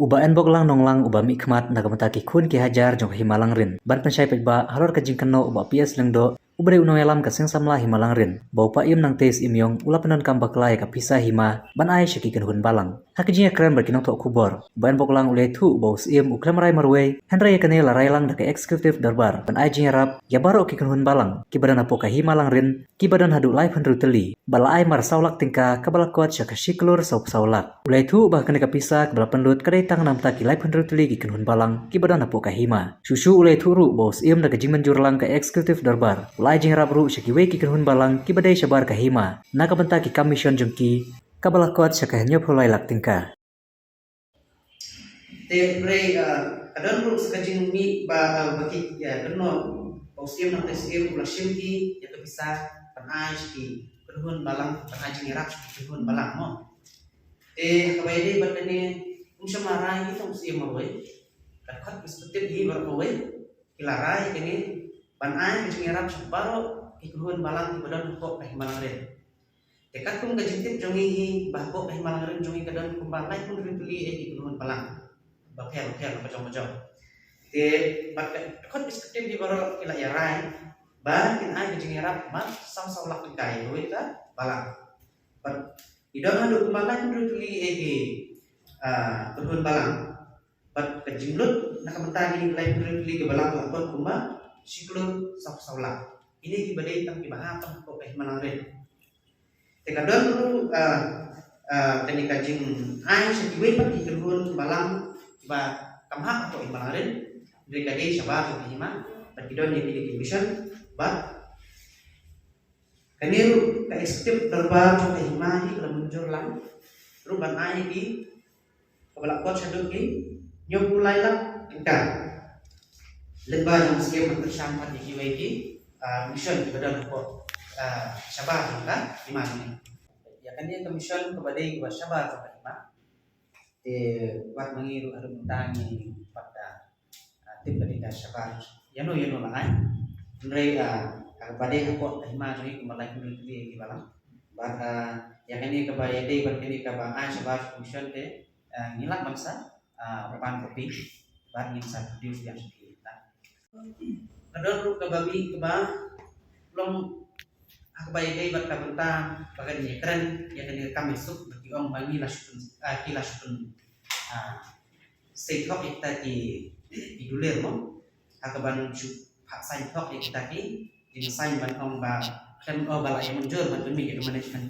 Uba en bok lang nong lang uba mi khmat nagamata ki khun ki hajar jong himalang rin. Ban pensai pekba halor ka jingkano uba PS lengdo ubre unoyalam ka sing samla himalang rin. Bau pa im nang tes imyong ulapanan kam baklai ka pisa hima ban ai shaki kan hun balang. Hakijing ekran berkinong tok kubor. Uba en bok lang ule thu bau sim uklam rai marwei. Henry kane la rai lang da ka executive darbar. Ban ai jing rap ya baro ki kan hun balang. Ki badan apo ka himalang rin. Ki badan hadu lai pandru teli. Bala ai mar saulak tingka kabala kuat syaka shiklur saup saulak. Ule thu bah kane ka pisa kabala pendut kadai tang nam ta ki lai pandru teli ki kan hun balang. Ki badan apo ka hima. Shushu ule thu ru bau sim da ka jing manjur lang ka executive darbar. Lai jing rap ru syaki wei ki kan hun balang ki badai syabar ka hima. Naka banta ki commission jengki kabala kuat syaka nyop hulai lak tingka. Te pre kadang ru sekajing mi bagi ya keno pausim nak sim ulah sim ki ya bisa panai ki kedun balang panai jing rak kedun balang mo te kabai de batene unsha marai itu sim mawai kat perspektif di berkawai kilarai kini panai jing rak baro ki kedun balang ki badan kok malang ren tekat kum kajintip jongi bahko malang ren jongi kadang kumbang lai pun ribeli ki kedun balang bakal macam-macam. Te bakal perspektif di baru kila ya rai, bah kin ai kejeng erap mat sang lak kai duit ka balang. But idon hadu kumalan pun tuli ege kedun balang. But kejeng lut nak mentagi lain pun tuli ke balang lakon kuma siklur lak. Ini dibadai tang ki baha tang ko malang ren. Te kadon lu kani kajeng ai sekiwe pat ki kedun balang và cầm hắc của iman rin dari kadi sabar của iman dan kita ni pilih mission ba kaniru ka eksekutif darbar của iman hi kalau muncul lang ruban ai ki kabala ko saduk ki nyok mulai lang tingkah lebah yang skim tersampat di kiwai ki mission kepada ko sabar kan iman ni ya kan dia mission kepada iman sabar của iman buat mengiru ada mentangi pada tim pendidikan sabar yano lah Andre badai aku terima jadi kembali ke di balang yang ini kebayar deh berkini kebayar sabar mission deh ngilak bangsa repan kopi bar ngin dius yang kita kadang lu kebabi belum aku bayar deh berkabenta bagian keren yang ini kami masuk bagi orang bagi kilasun sekop kita di dulir mo akaban hak sain kop kita ki di sain ban om ba kan balai muncul ban demi management